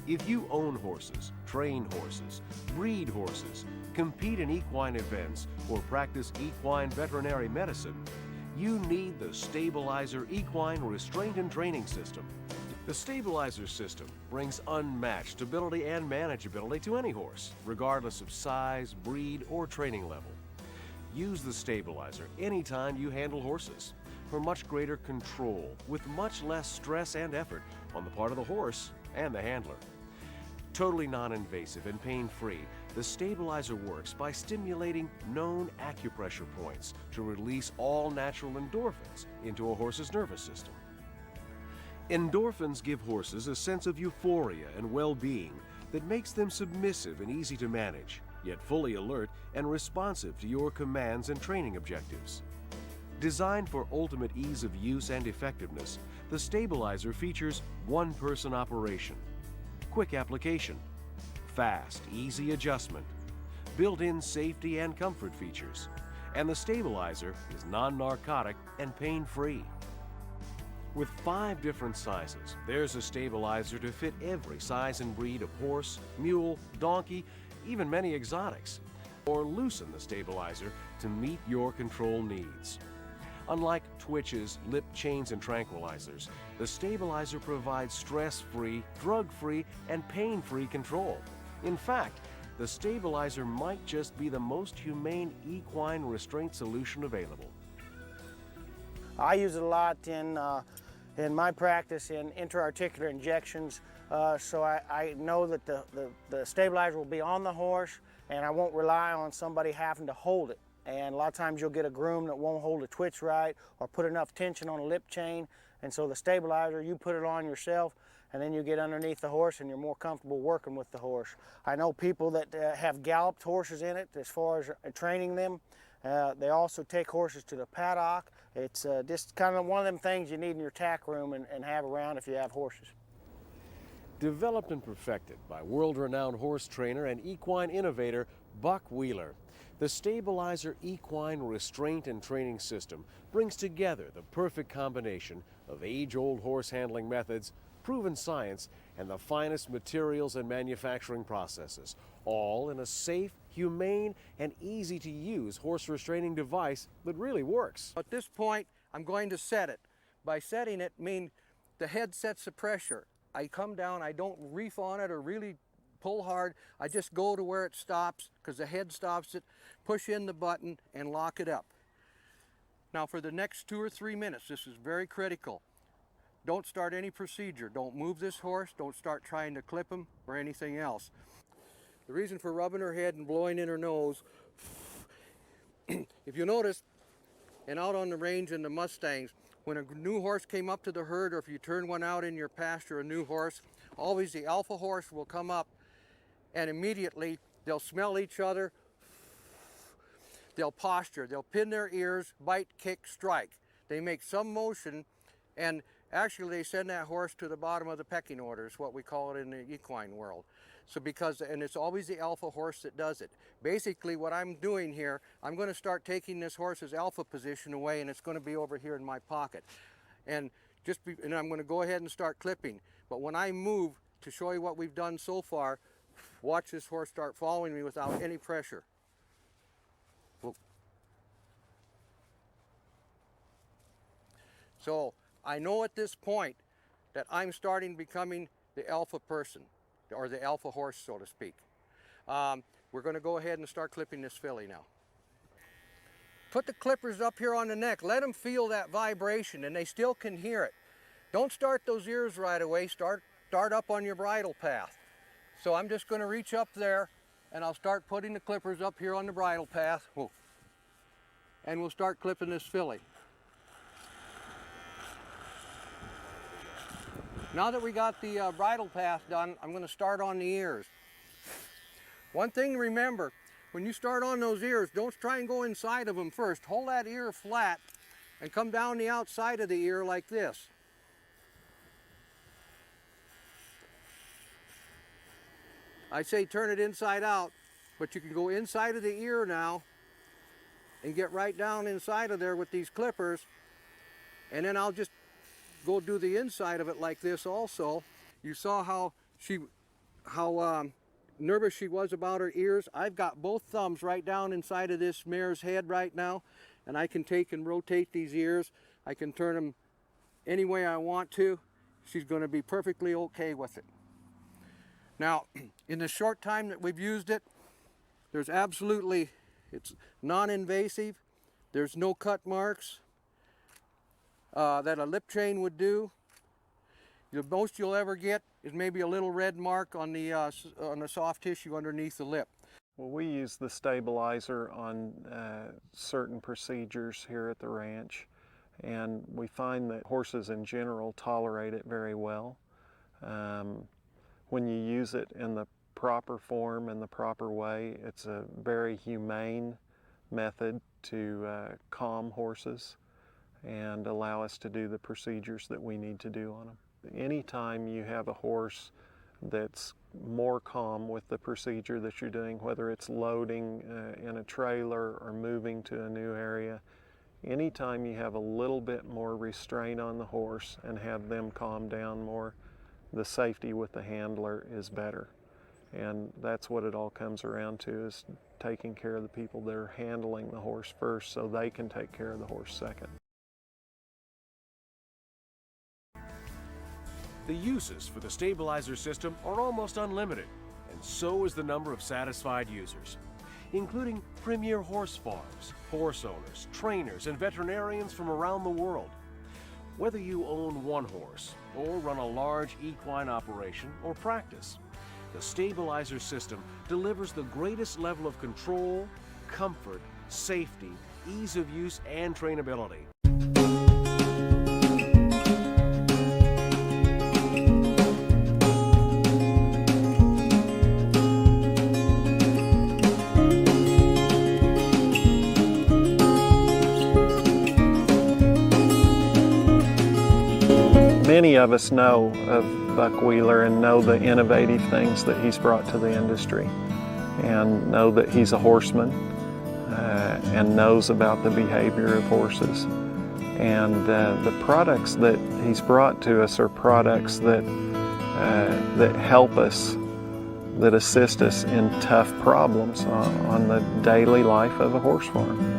If you own horses, train horses, breed horses, compete in equine events, or practice equine veterinary medicine, you need the Stabilizer Equine Restraint and Training System. The Stabilizer system brings unmatched stability and manageability to any horse, regardless of size, breed, or training level. Use the Stabilizer anytime you handle horses for much greater control with much less stress and effort on the part of the horse and the handler. Totally non-invasive and pain-free, the Stabilizer works by stimulating known acupressure points to release all natural endorphins into a horse's nervous system. Endorphins give horses a sense of euphoria and well-being that makes them submissive and easy to manage, yet fully alert and responsive to your commands and training objectives. Designed for ultimate ease of use and effectiveness, the Stabilizer features one-person operation, quick application, fast, easy adjustment, built-in safety and comfort features, and the Stabilizer is non-narcotic and pain-free. With 5 different sizes, there's a Stabilizer to fit every size and breed of horse, mule, donkey, even many exotics, or loosen the Stabilizer to meet your control needs. Unlike twitches, lip chains, and tranquilizers, the Stabilizer provides stress-free, drug-free, and pain-free control. In fact, the Stabilizer might just be the most humane equine restraint solution available. I use it a lot in my practice in intra-articular injections, so I know that the Stabilizer will be on the horse, and I won't rely on somebody having to hold it. And a lot of times you'll get a groom that won't hold a twitch right or put enough tension on a lip chain. And so the Stabilizer, you put it on yourself, and then you get underneath the horse and you're more comfortable working with the horse. I know people that have galloped horses in it as far as training them. They also take horses to the paddock. It's just kind of one of them things you need in your tack room and have around if you have horses. Developed and perfected by world-renowned horse trainer and equine innovator Buck Wheeler, the Stabilizer Equine Restraint and Training System brings together the perfect combination of age-old horse handling methods, proven science, and the finest materials and manufacturing processes, all in a safe, humane, and easy-to-use horse restraining device that really works. At this point, I'm going to set it. By setting it, the head sets the pressure. I come down, I don't reef on it or really pull hard. I just go to where it stops because the head stops it, push in the button, and lock it up. Now for the next 2 or 3 minutes, this is very critical. Don't start any procedure. Don't move this horse. Don't start trying to clip him or anything else. The reason for rubbing her head and blowing in her nose, if you notice, and out on the range in the Mustangs, when a new horse came up to the herd, or if you turn one out in your pasture, a new horse, always the alpha horse will come up and immediately they'll smell each other, they'll posture, they'll pin their ears, bite, kick, strike. They make some motion, and actually they send that horse to the bottom of the pecking order, is what we call it in the equine world. So and it's always the alpha horse that does it. Basically what I'm doing here, I'm going to start taking this horse's alpha position away, and it's going to be over here in my pocket. And I'm going to go ahead and start clipping. But when I move, to show you what we've done so far, watch this horse start following me without any pressure. Whoa. So I know at this point that I'm starting becoming the alpha person, or the alpha horse, so to speak. We're going to go ahead and start clipping this filly now. Put the clippers up here on the neck. Let them feel that vibration, and they still can hear it. Don't start those ears right away. Start up on your bridle path. So I'm just going to reach up there, and I'll start putting the clippers up here on the bridle path. Whoa. And we'll start clipping this filly. Now that we got the bridle path done, I'm going to start on the ears. One thing to remember, when you start on those ears, don't try and go inside of them first. Hold that ear flat and come down the outside of the ear like this. I say turn it inside out, but you can go inside of the ear now and get right down inside of there with these clippers, and then I'll just go do the inside of it like this also. You saw how she how nervous she was about her ears. I've got both thumbs right down inside of this mare's head right now, and I can take and rotate these ears. I can turn them any way I want to. She's going to be perfectly okay with it. Now, in the short time that we've used it, it's non-invasive. There's no cut marks that a lip chain would do. The most you'll ever get is maybe a little red mark on the soft tissue underneath the lip. Well, we use the stabilizer on certain procedures here at the ranch, and we find that horses in general tolerate it very well. When you use it in the proper form and the proper way, it's a very humane method to calm horses and allow us to do the procedures that we need to do on them. Anytime you have a horse that's more calm with the procedure that you're doing, whether it's loading in a trailer or moving to a new area, anytime you have a little bit more restraint on the horse and have them calm down more, the safety with the handler is better. And that's what it all comes around to, is taking care of the people that are handling the horse first so they can take care of the horse second. The uses for the stabilizer system are almost unlimited, and so is the number of satisfied users, including premier horse farms, horse owners, trainers, and veterinarians from around the world. Whether you own one horse or run a large equine operation or practice, the stabilizer system delivers the greatest level of control, comfort, safety, ease of use, and trainability. Many of us know of Buck Wheeler and know the innovative things that he's brought to the industry, and know that he's a horseman and knows about the behavior of horses. And the products that he's brought to us are products that help us, that assist us in tough problems on the daily life of a horse farm.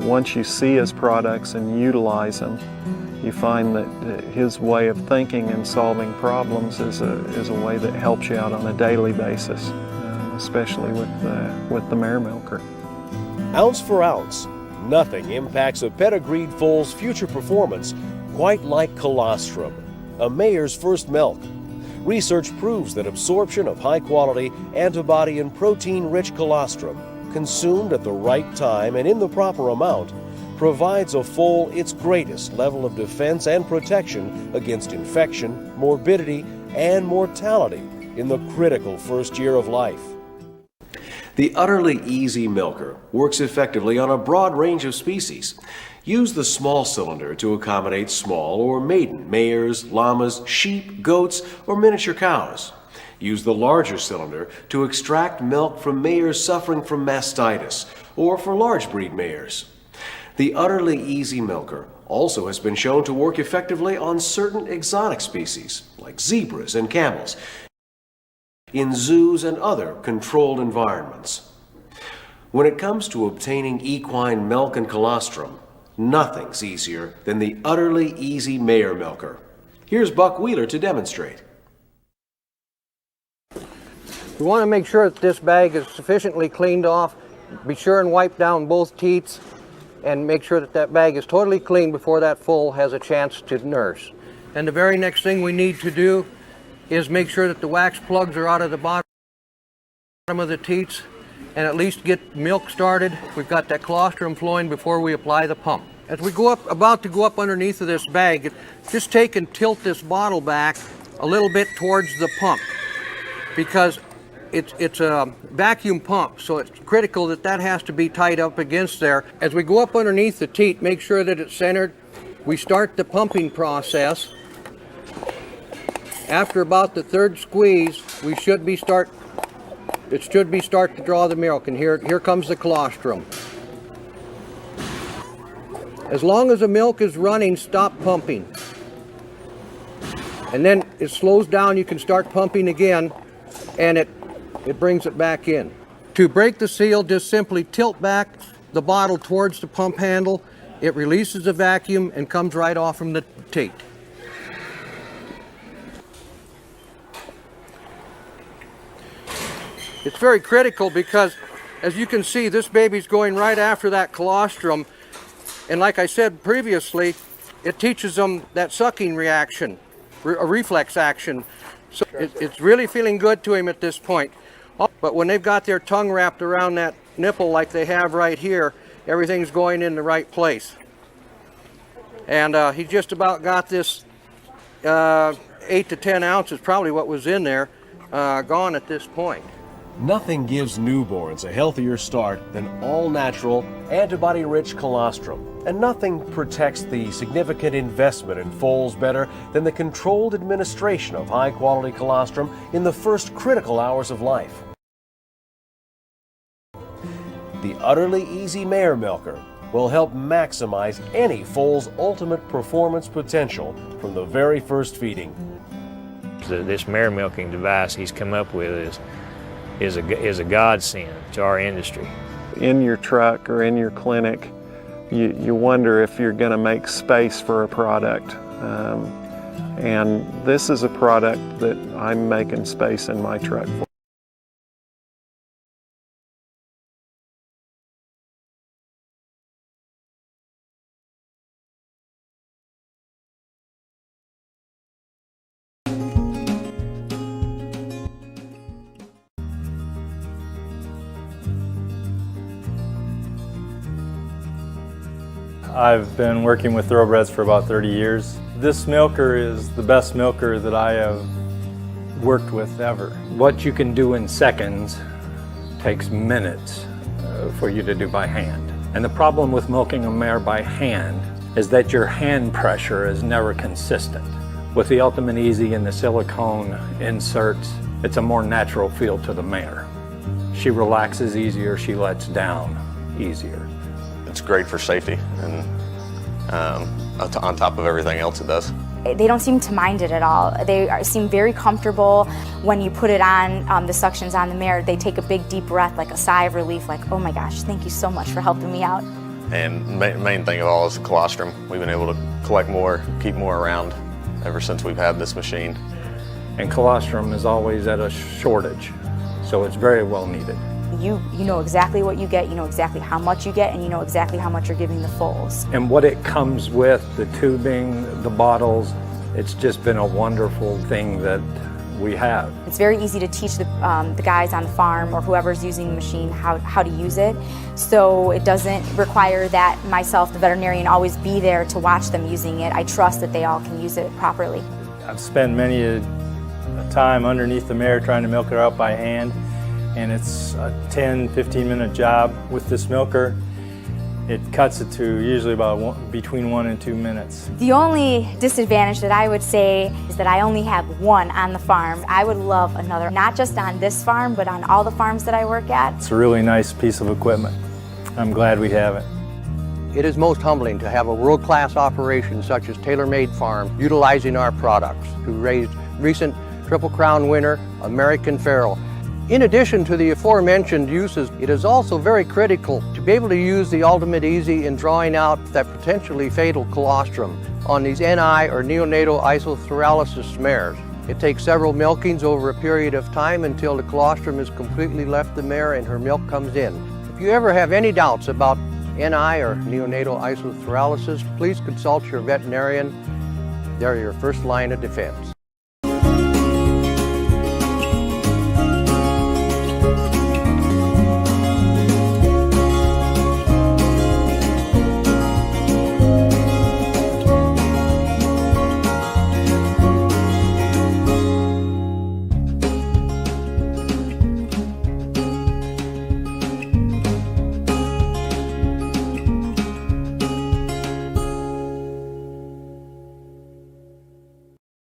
Once you see his products and utilize them, you find that his way of thinking and solving problems is a way that helps you out on a daily basis, especially with the mare milker. Ounce for ounce, nothing impacts a pedigreed foal's future performance quite like colostrum, a mare's first milk. Research proves that absorption of high-quality antibody and protein-rich colostrum, consumed at the right time and in the proper amount, provides a foal its greatest level of defense and protection against infection, morbidity, and mortality in the critical first year of life. The Utterly Easy Milker works effectively on a broad range of species. Use the small cylinder to accommodate small or maiden mares, llamas, sheep, goats, or miniature cows. Use the larger cylinder to extract milk from mares suffering from mastitis or for large breed mares. The Utterly Easy Milker also has been shown to work effectively on certain exotic species like zebras and camels in zoos and other controlled environments. When it comes to obtaining equine milk and colostrum, nothing's easier than the Utterly Easy Mare Milker. Here's Buck Wheeler to demonstrate. We want to make sure that this bag is sufficiently cleaned off. Be sure and wipe down both teats and make sure that that bag is totally clean before that foal has a chance to nurse. And the very next thing we need to do is make sure that the wax plugs are out of the bottom of the teats and at least get milk started. We've got that colostrum flowing before we apply the pump. As we about to go up underneath of this bag, just take and tilt this bottle back a little bit towards the pump, because it's a vacuum pump, so it's critical that that has to be tied up against there. As we go up underneath the teat, make sure that it's centered. We start the pumping process. After about the third squeeze, it should be start to draw the milk, and here comes the colostrum. As long as the milk is running, stop pumping. and then it slows down. You can start pumping again, and it brings it back in. To break the seal, just simply tilt back the bottle towards the pump handle. It releases the vacuum and comes right off from the tape. It's very critical because, as you can see, this baby's going right after that colostrum. And like I said previously, it teaches them that sucking reaction, a reflex action. So it's really feeling good to him at this point. But when they've got their tongue wrapped around that nipple like they have right here, everything's going in the right place. And he just about got this 8 to 10 ounces, probably what was in there, gone at this point. Nothing gives newborns a healthier start than all-natural, antibody-rich colostrum. And nothing protects the significant investment in foals better than the controlled administration of high-quality colostrum in the first critical hours of life. The Utterly Easy Mare Milker will help maximize any foal's ultimate performance potential from the very first feeding. This mare milking device he's come up with is a godsend to our industry. In your truck or in your clinic, you wonder if you're going to make space for a product. And this is a product that I'm making space in my truck for. I've been working with thoroughbreds for about 30 years. This milker is the best milker that I have worked with ever. What you can do in seconds takes minutes for you to do by hand. And the problem with milking a mare by hand is that your hand pressure is never consistent. With the Ultimate Easy and the silicone inserts, it's a more natural feel to the mare. She relaxes easier, she lets down easier. It's great for safety, and on top of everything else it does. They don't seem to mind it at all. They seem very comfortable. When you put it on, the suctions on the mare, they take a big deep breath, like a sigh of relief, like, oh my gosh, thank you so much for helping me out. And main thing of all is the colostrum. We've been able to collect more, keep more around ever since we've had this machine. And colostrum is always at a shortage, so it's very well needed. You know exactly what you get, you know exactly how much you get, and you know exactly how much you're giving the foals. And what it comes with, the tubing, the bottles, it's just been a wonderful thing that we have. It's very easy to teach the guys on the farm or whoever's using the machine how to use it. So it doesn't require that myself, the veterinarian, always be there to watch them using it. I trust that they all can use it properly. I've spent many a time underneath the mare trying to milk her out by hand. And it's a 10-15 minute job. With this milker, it cuts it to usually about between 1 and 2 minutes. The only disadvantage that I would say is that I only have one on the farm. I would love another, not just on this farm, but on all the farms that I work at. It's a really nice piece of equipment. I'm glad we have it. It is most humbling to have a world-class operation such as Tailor Made Farm utilizing our products to raise recent Triple Crown winner American Pharoah. In addition to the aforementioned uses, it is also very critical to be able to use the Ultimate Easy in drawing out that potentially fatal colostrum on these NI or neonatal isotheralysis mares. It takes several milkings over a period of time until the colostrum has completely left the mare and her milk comes in. If you ever have any doubts about NI or neonatal isotheralysis, please consult your veterinarian. They're your first line of defense.